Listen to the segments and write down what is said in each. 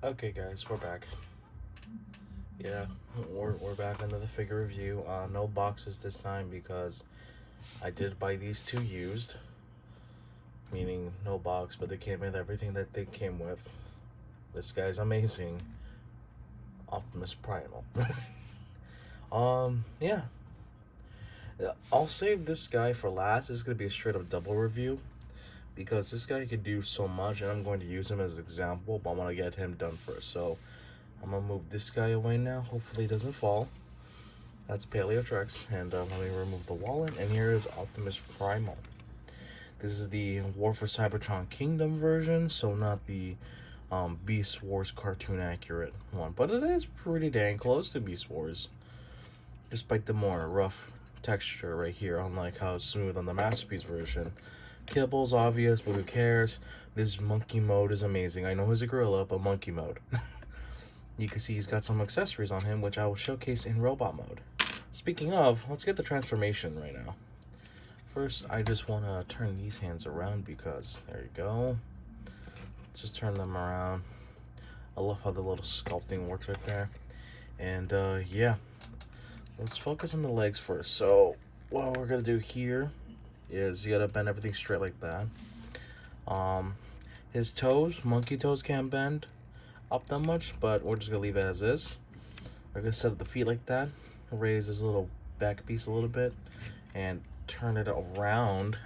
Okay guys, we're back. Yeah, we're back under the figure review. No boxes this time because I did buy these two used. Meaning no box, but they came with everything that they came with. This guy's amazing. Optimus Primal. Yeah. I'll save this guy for last. This is gonna be a straight up double review. Because this guy can do so much and I'm going to use him as an example, but I want to get him done first. So I'm gonna move this guy away now. Hopefully he doesn't fall. That's Paleotrex, and let me remove the wallet. And here is Optimus Primal. This is the War for Cybertron Kingdom version, so not the Beast Wars cartoon accurate one, but it is pretty dang close to Beast Wars, despite the more rough texture right here, unlike how it's smooth on the Masterpiece version. Kibble's obvious, but who cares? This monkey mode is amazing. I know he's a gorilla, but monkey mode. You can see he's got some accessories on him, which I will showcase in robot mode. Speaking of, let's get the transformation right now. First, I just want to turn these hands around because, there you go. Just turn them around. I love how the little sculpting works right there. And yeah, let's focus on the legs first. So what we're going to do here is you got to bend everything straight like that. His toes, monkey toes, can't bend up that much, but we're just gonna leave it as is. We're gonna set up the feet like that, raise this little back piece a little bit, and turn it around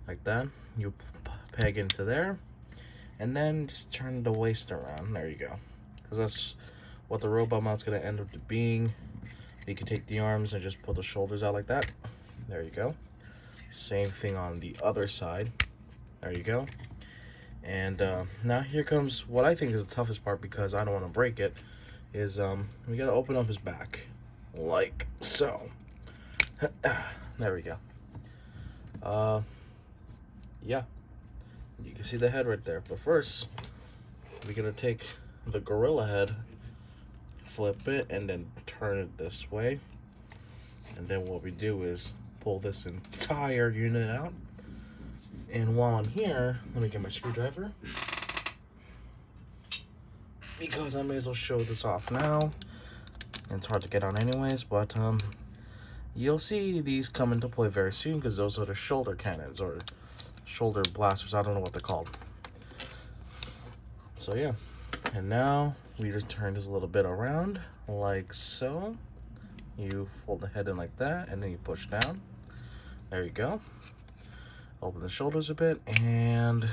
like that. You peg into there, and then just turn the waist around. There you go, because that's what the robot mount's gonna end up being. You can take the arms and just pull the shoulders out like that. There you go. Same thing on the other side. There you go. And now here comes what I think is the toughest part, because I don't want to break it, is we gotta open up his back like so. There we go. Yeah, you can see the head right there, but first we're gonna take the gorilla head, flip it, and then turn it this way, and then what we do is pull this entire unit out. And while I'm here, let me get my screwdriver, because I may as well show this off now. And it's hard to get on anyways, but you'll see these come into play very soon, because those are the shoulder cannons or shoulder blasters. I don't know what they're called. So yeah, and now we just turn this a little bit around like so. You fold the head in like that, and then you push down. There you go. Open the shoulders a bit, and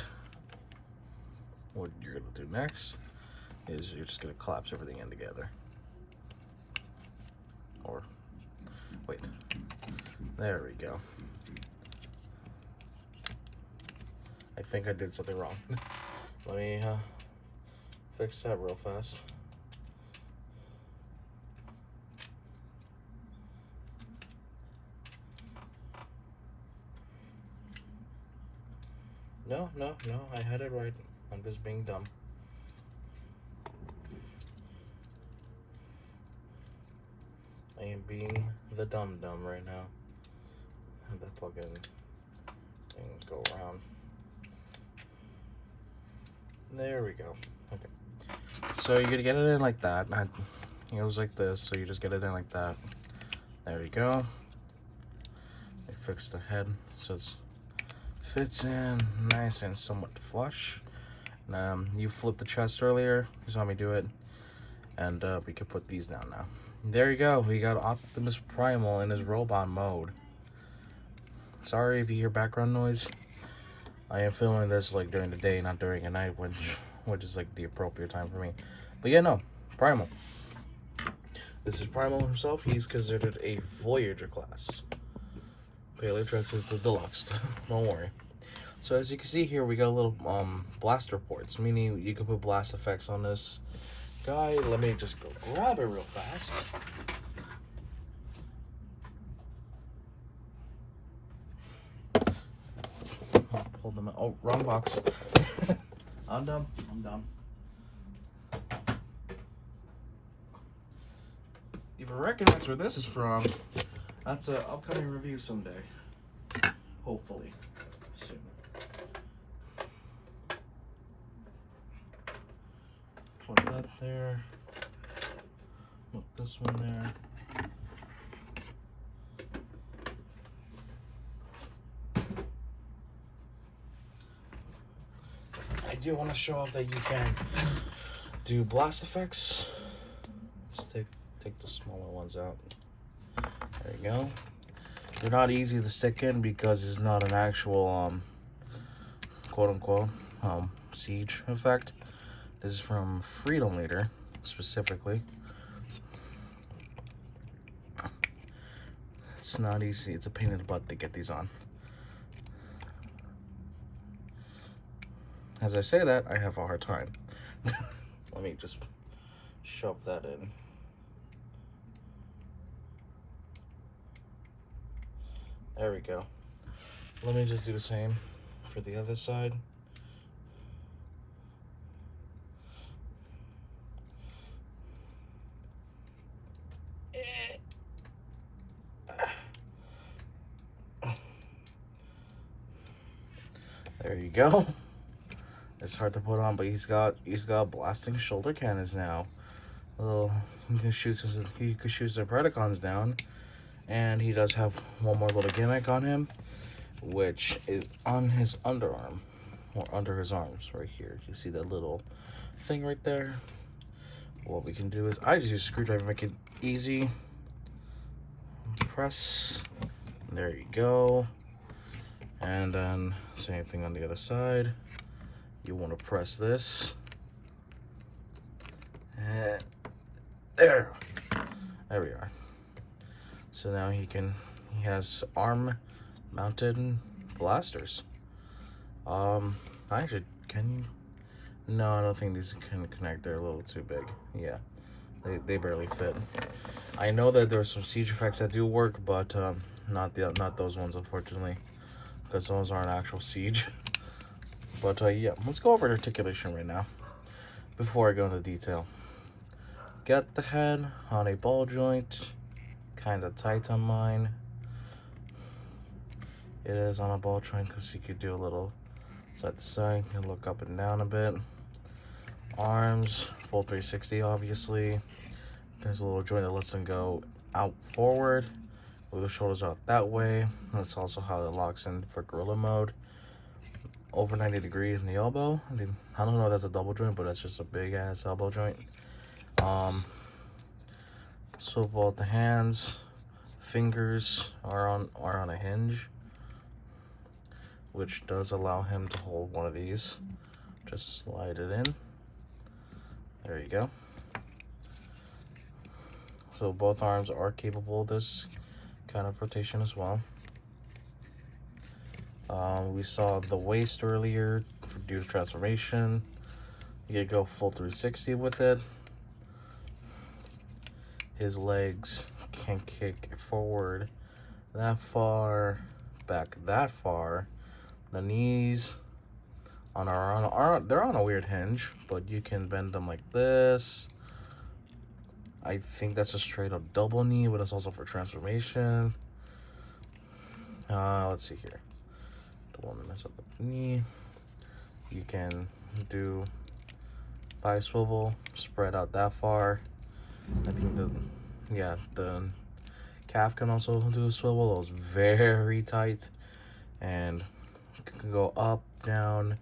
what you're gonna do next is you're just gonna collapse everything in together. Or wait, there we go. I think I did something wrong. Let me fix that real fast. No, I had it right. I'm just being dumb. I am being the dumb right now. Have that plug-in thing go around. There we go. Okay. So you're gonna get it in like that. It goes like this, so you just get it in like that. There you go. I fixed the head so it's fits in nice and somewhat flush. You flipped the chest earlier, you saw me do it, and we can put these down now. There you go, we got Optimus Primal in his robot mode. Sorry if you hear background noise. I am filming this like during the day, not during a night, which is like the appropriate time for me. But yeah, no, Primal. This is Primal himself. He's considered a Voyager class. Paleotrex is the deluxe. Don't worry. So as you can see here, we got little blaster ports, meaning you can put blast effects on this guy. Let me just go grab it real fast. I'll pull them out. Oh, wrong box. I'm dumb. If you recognize where this is from, that's an upcoming review someday. Hopefully. Soon. that there. Put this one there. I do want to show off that you can do blast effects. Let's take the smaller ones out. There you go. They're not easy to stick in because it's not an actual quote unquote siege effect. This is from Freedom Leader specifically. It's not easy. It's a pain in the butt to get these on. As I say that, I have a hard time. Let me just shove that in. There we go. Let me just do the same for the other side. There you go. It's hard to put on, but he's got blasting shoulder cannons now. Little, he can shoot the Predacons down, and he does have one more little gimmick on him, which is on his underarm or under his arms right here. You see that little thing right there? What we can do is I just use a screwdriver, make it easy. Press. There you go. And then same thing on the other side. You want to press this. And there we are. So now he has arm mounted blasters. Actually, can you? No, I don't think these can connect. They're a little too big. Yeah, they barely fit. I know that there's some siege effects that do work, but not those ones, unfortunately, because those aren't actual siege. But yeah, let's go over articulation right now before I go into detail. Get the head on a ball joint, kind of tight on mine. It is on a ball joint because you could do a little side to side and look up and down a bit. Arms, full 360 obviously. There's a little joint that lets them go out forward with the shoulders out that way. That's also how it locks in for gorilla mode. Over 90 degrees in the elbow. I don't know if that's a double joint, but that's just a big ass elbow joint. Swivel out the hands. Fingers are on a hinge, which does allow him to hold one of these. Just slide it in. There you go. So both arms are capable of this kind of rotation as well. We saw the waist earlier for due transformation. You could go full 360 with it. His legs can kick forward that far, back that far. The knees they're on a weird hinge, but you can bend them like this. I think that's a straight up double knee, but it's also for transformation. Let's see here. Don't want to mess up the knee. You can do thigh swivel, spread out that far. I think the calf can also do a swivel. It was very tight, and can go up, down,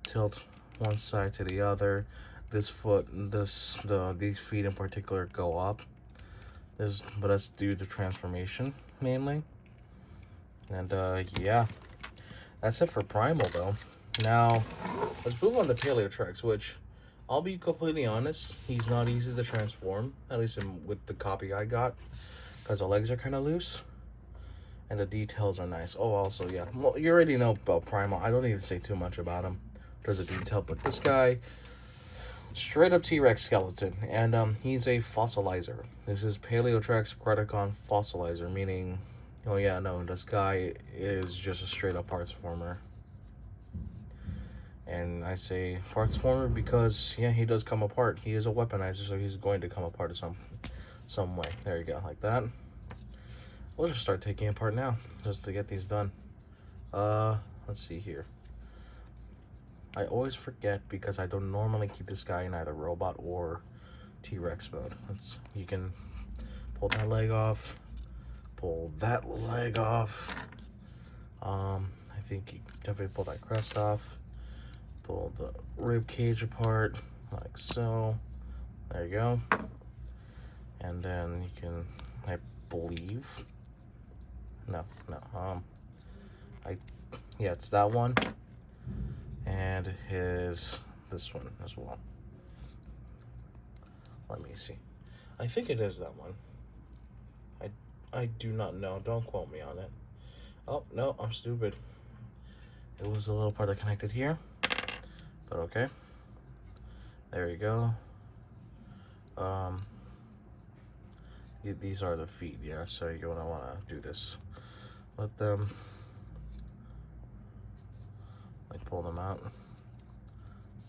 tilt one side to the other. These feet in particular go up. But that's due to transformation mainly. And yeah, that's it for Primal though. Now let's move on to Paleotrex, which I'll be completely honest, he's not easy to transform, at least with the copy I got, because the legs are kind of loose and the details are nice. Oh, also, yeah, well, you already know about Primal. I don't need to say too much about him. There's a detail, but this guy, straight up T-Rex skeleton, and he's a fossilizer. This is Paleotrex Predacon fossilizer, meaning, oh yeah, no, this guy is just a straight up parts former. And I say parts former because, yeah, he does come apart. He is a weaponizer, so he's going to come apart in some way. There you go, like that. We'll just start taking it apart now, just to get these done. Let's see here. I always forget because I don't normally keep this guy in either robot or T-Rex mode. You can pull that leg off, pull that leg off. I think you definitely pull that crest off, pull the rib cage apart like so. There you go. And then you can, I believe, yeah, it's that one, and this one as well. Let me see. I think it is that one. I do not know. Don't quote me on it. Oh, no, I'm stupid. It was the little part that connected here. But okay. There you go. These are the feet, yeah, so you're gonna wanna do this. Let them, like, pull them out.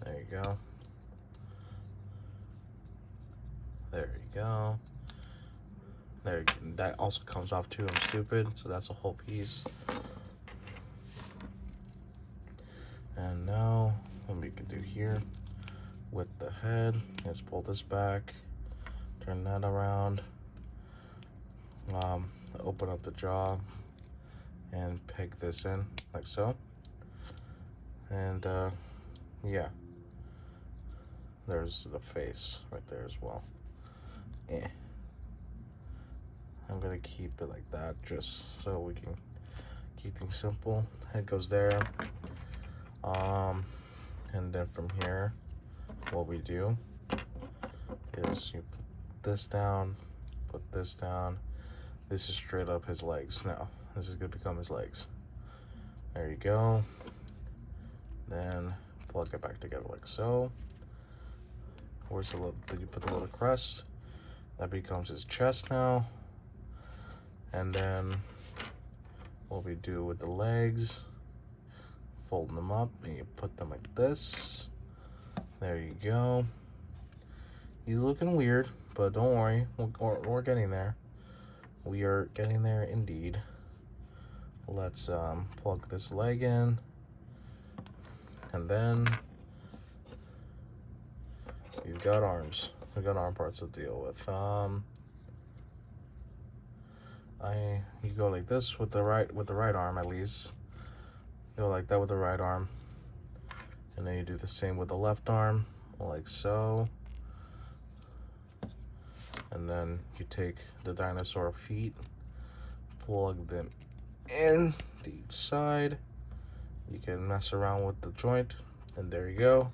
There you go. There you go. There, that also comes off too, I'm stupid, so that's a whole piece. And now, what we can do here with the head is pull this back, turn that around, open up the jaw, and peg this in like so. And yeah, there's the face right there as well. I'm gonna keep it like that just so we can keep things simple. Head goes there. And then from here, what we do is you put this down, put this down. This is straight up his legs now. This is gonna become his legs. There you go. Then plug it back together like so. Where's the little, did you put the little crest? That becomes his chest now. And then what we do with the legs, fold them up and you put them like this. There you go. He's looking weird, but don't worry, we're getting there. We are getting there indeed. Let's plug this leg in, and then we've got arms. We've got arm parts to deal with. You go like this with the right arm at least. You go like that with the right arm, and then you do the same with the left arm, like so. And then you take the dinosaur feet, plug them in to each side. You can mess around with the joint, and there you go.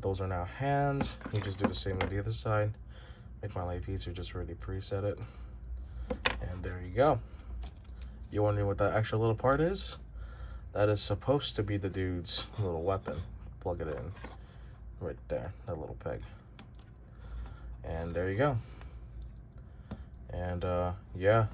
Those are now hands. You just do the same with the other side. Make my life easier, just really preset it. And there you go. You wondering what that extra little part is? That is supposed to be the dude's little weapon. Plug it in right there, that little peg. And there you go. And yeah,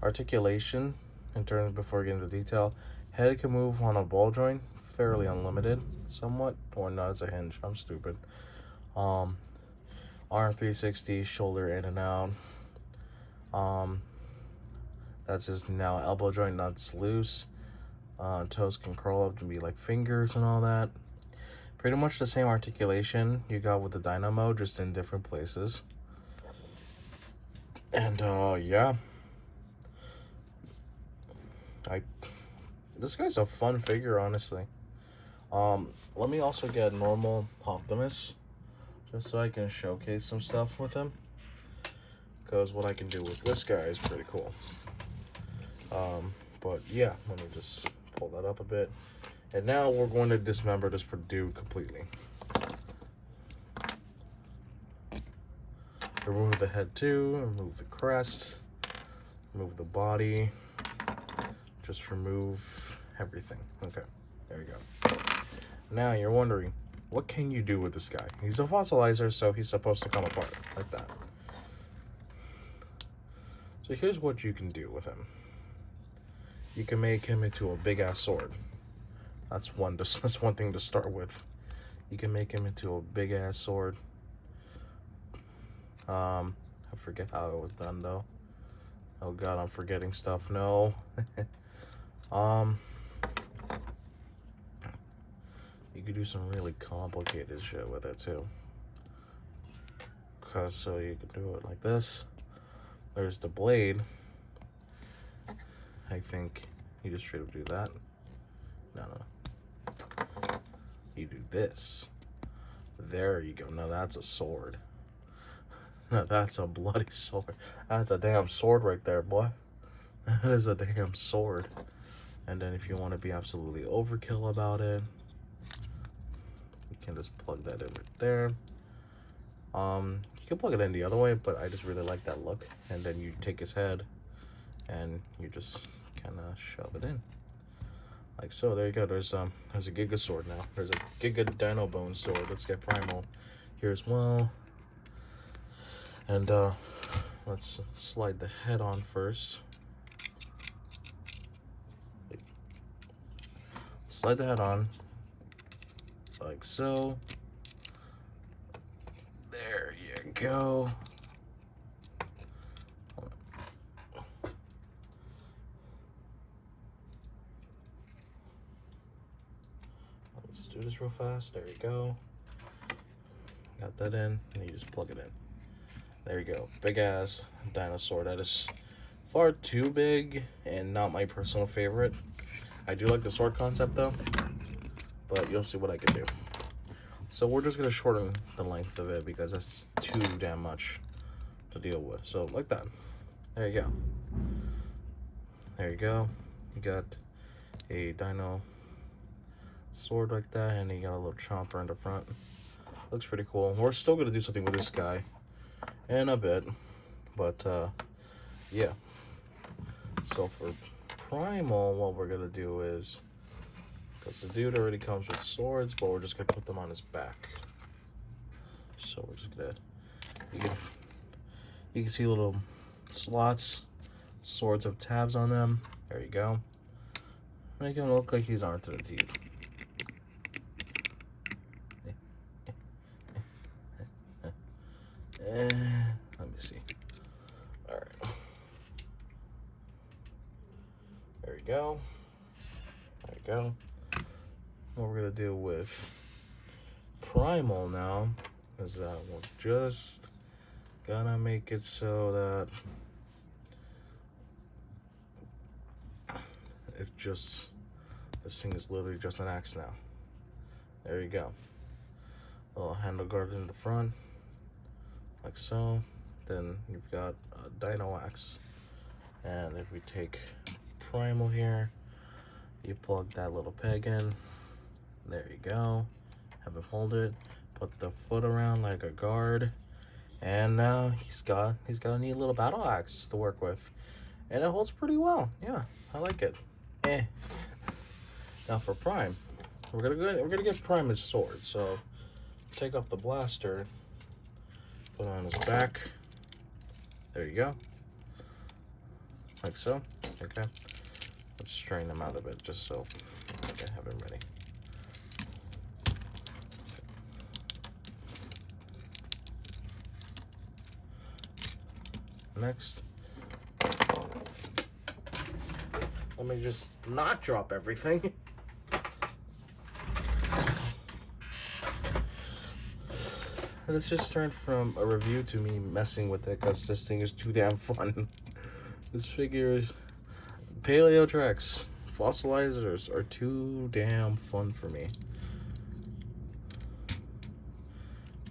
articulation in terms, before getting into detail, head can move on a ball joint, fairly unlimited, somewhat, or not as a hinge. I'm stupid. Arm 360, shoulder in and out. That's his now elbow joint, nuts loose. Toes can curl up to be like fingers and all that. Pretty much the same articulation you got with the Dynamo, just in different places. And yeah, this guy's a fun figure, honestly. Let me also get normal Optimus, just so I can showcase some stuff with him, because what I can do with this guy is pretty cool. But yeah, let me just pull that up a bit. And now we're going to dismember this dude completely. Remove the head too, remove the crest, remove the body, just remove everything. Okay, there we go. Now you're wondering, what can you do with this guy? He's a fossilizer, so he's supposed to come apart like that. So here's what you can do with him. You can make him into a big ass sword. That's one thing to start with. You can make him into a big ass sword. I forget how it was done though. Oh god, I'm forgetting stuff. No. could do some really complicated shit with it too. Cause so you can do it like this. There's the blade. I think you just straight up do that. No. You do this. There you go. Now that's a sword. Now that's a bloody sword. That's a damn sword right there, boy. That is a damn sword. And then if you want to be absolutely overkill about it, you can just plug that in right there. You can plug it in the other way, but I just really like that look. And then you take his head and you just kind of shove it in. Like so. There you go. There's a Giga sword now. There's a Giga Dino Bone sword. Let's get Primal here as well. And let's slide the head on first. Slide the head on like so. There you go. Let's do this real fast. There you go. Got that in, and you just plug it in. There you go. Big ass dinosaur. That is far too big and not my personal favorite. I do like the sword concept though, but you'll see what I can do. So we're just gonna shorten the length of it because that's too damn much to deal with. So like that. There you go. There you go. You got a dino sword like that, and you got a little chomper in the front. Looks pretty cool. We're still gonna do something with this guy in a bit, but yeah. So for Primal, what we're gonna do is, because the dude already comes with swords, but we're just gonna put them on his back. So we're just gonna, you can see little slots, swords have tabs on them. There you go. Make him look like he's armed to the teeth. Let me see. All right. There we go. There we go. What we're gonna do with Primal now is that we're just gonna make it so that it's just, this thing is literally just an axe now. There you go. A little handle guard in the front, like so. Then you've got a dino axe. And if we take Primal here, you plug that little peg in. There you go. Have him hold it. Put the foot around like a guard. And now he's got a neat little battle axe to work with. And it holds pretty well. Yeah, I like it. Now for Prime, we're gonna give Prime his sword. So take off the blaster, put it on his back. There you go. Like so. Okay. Let's strain him out a bit just so I can have him ready. Next, let me just not drop everything. This just turned from a review to me messing with it because this thing is too damn fun. This figure is Paleotrex fossilizers are too damn fun for me.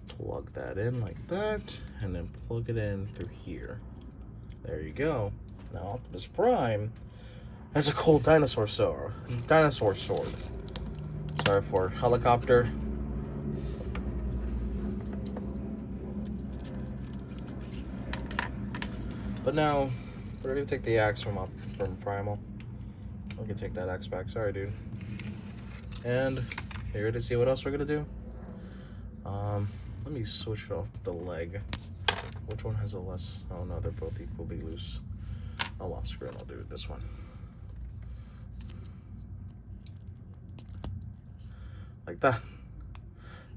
Plug that in like that, and then plug it in through here. There you go. Now Optimus Prime has a cool dinosaur sword. Sorry for helicopter. But now we're gonna take the axe from Primal. We're gonna take that axe back. Sorry, dude. And you ready to see what else we're gonna do? Let me switch off the leg. Which one has a less? Oh no, they're both equally loose. Oh well, screw it. I'll do this one. Like that.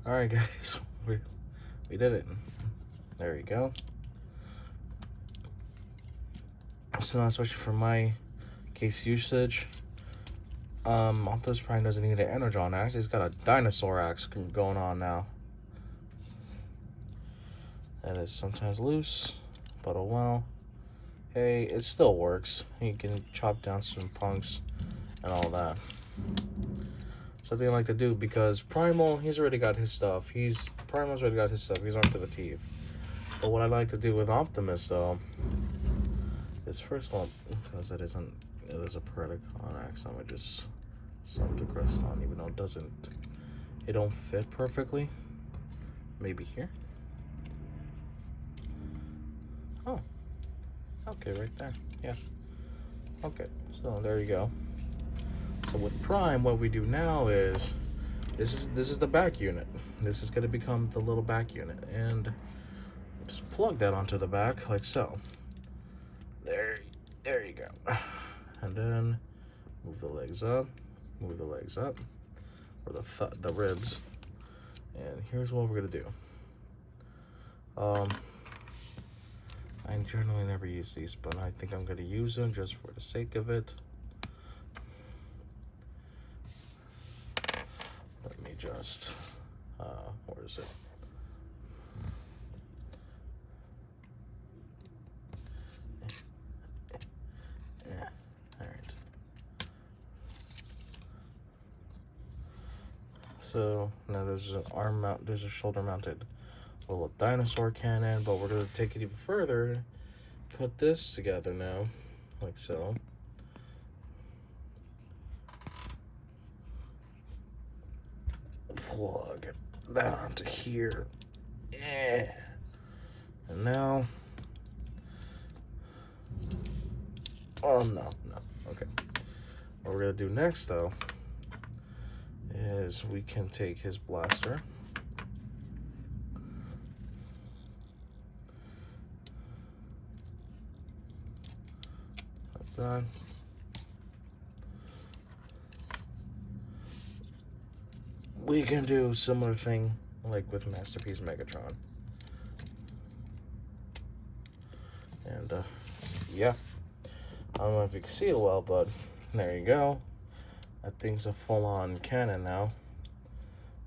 All right, guys, we did it. There you go. So now, especially for my case usage, Optimus Prime doesn't need an energon axe. He's got a dinosaur axe going on now. That is sometimes loose, but oh well. Hey, it still works. You can chop down some punks and all that. Something I like to do because Primal, he's already got his stuff. Primal's already got his stuff. He's armed to the teeth. But what I like to do with Optimus though is first of all, because it is a Predacon axe, I'm gonna just slap the crest on, even though it don't fit perfectly. Maybe here. Oh, okay, right there. Yeah. Okay, so there you go. So with Prime, what we do now is this is the back unit. This is gonna become the little back unit, and just plug that onto the back like so. There you go. And then move the legs up, or the ribs. And here's what we're gonna do. I generally never use these, but I think I'm gonna use them just for the sake of it. Let me just, where is it? Yeah, all right. So now there's a shoulder mounted little dinosaur cannon, but we're gonna take it even further. Put this together now, like so. Plug that onto here. Yeah. And now, oh no. Okay. What we're gonna do next though is we can take his blaster. Like that. We can do a similar thing like with Masterpiece Megatron. And yeah. I don't know if you can see it well, but there you go. That thing's a full-on cannon now.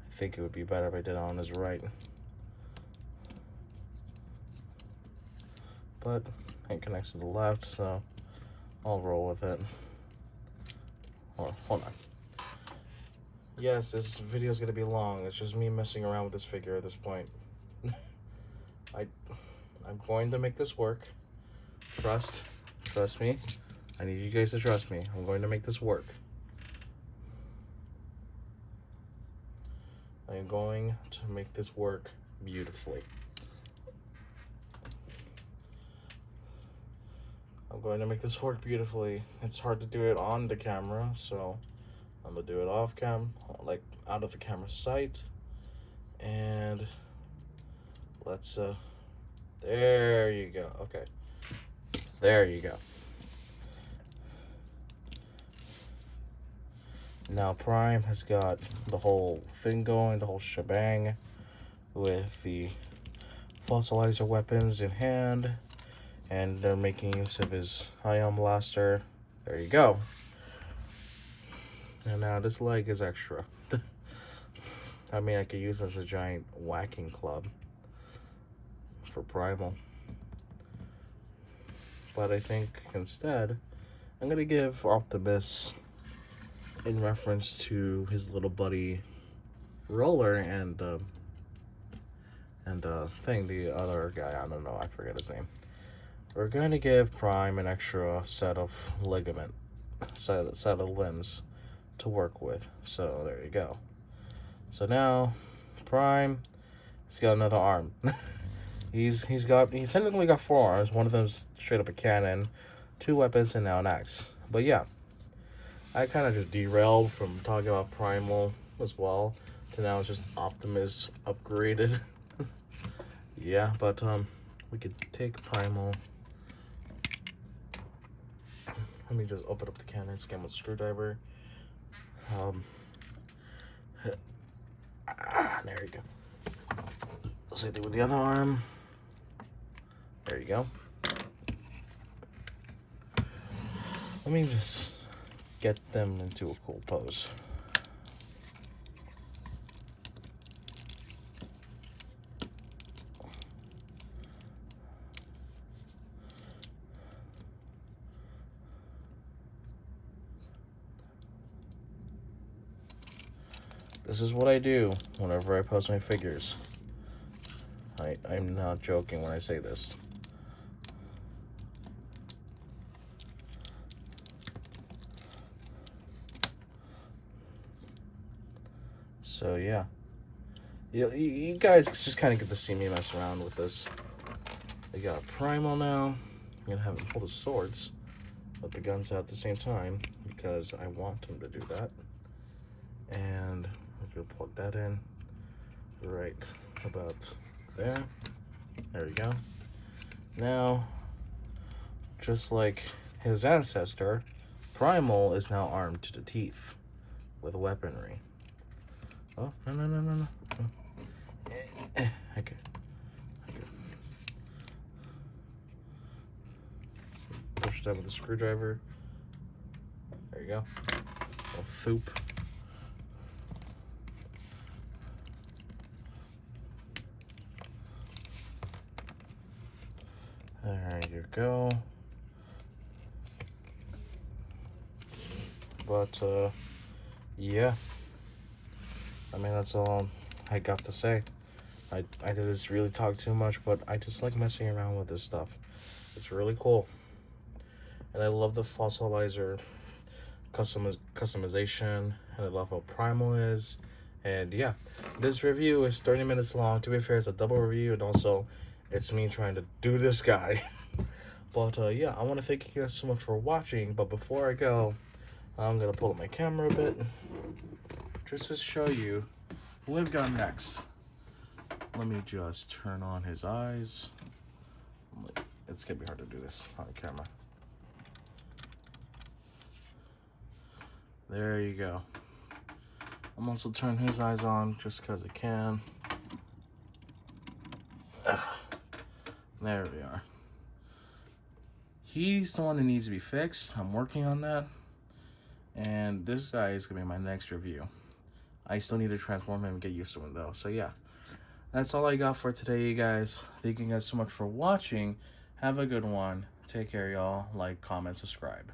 I think it would be better if I did it on his right. But it connects to the left, so I'll roll with it. Hold on. Yes, this video is going to be long. It's just me messing around with this figure at this point. I'm going to make this work. Trust me. I need you guys to trust me. I'm going to make this work. I am going to make this work beautifully. I'm going to make this work beautifully. It's hard to do it on the camera, so I'm gonna do it off cam, like out of the camera sight. And let's there you go. Okay, there you go. Now Prime has got the whole thing going, the whole shebang, with the fossilizer weapons in hand, and they're making use of his ion blaster. There you go. And now this leg is extra. I mean, I could use this as a giant whacking club for Primal. But I think instead, I'm gonna give Optimus, in reference to his little buddy Roller and the other guy, I don't know, I forget his name. We're going to give Prime an extra set of set of limbs to work with. So there you go. So now Prime, he's got another arm. he's technically got 4 arms. One of them's straight up a cannon, 2 weapons, and now an axe. But yeah, I kind of just derailed from talking about Primal as well to now it's just Optimus upgraded. Yeah, but we could take Primal. Let me just open up the cannon, scan with a screwdriver. There you go. Same thing with the other arm. There you go. Let me just get them into a cool pose. This is what I do whenever I post my figures. I'm not joking when I say this. So yeah, you guys just kind of get to see me mess around with this. I got a Primal now. I'm gonna have him pull the swords, but the guns out at the same time because I want him to do that. And we're gonna plug that in right about there. There we go. Now, just like his ancestor, Primal is now armed to the teeth with weaponry. Oh, no. Okay. Push that with the screwdriver. There you go. A thoop. There you go. But, yeah. I mean, that's all I got to say. I did just really talk too much, but I just like messing around with this stuff. It's really cool. And I love the fossilizer customization, and I love how Primal is. And yeah, this review is 30 minutes long. To be fair, it's a double review, and also it's me trying to do this guy. But yeah, I want to thank you guys so much for watching. But before I go, I'm going to pull up my camera a bit just to show you who we've got next. Let me just turn on his eyes. It's going to be hard to do this on camera. There you go. I'm also turning his eyes on just because I can. There we are. He's the one that needs to be fixed. I'm working on that. And this guy is going to be my next review. I still need to transform him and get used to him though. So yeah, that's all I got for today, you guys. Thank you guys so much for watching. Have a good one. Take care, y'all. Like, comment, subscribe.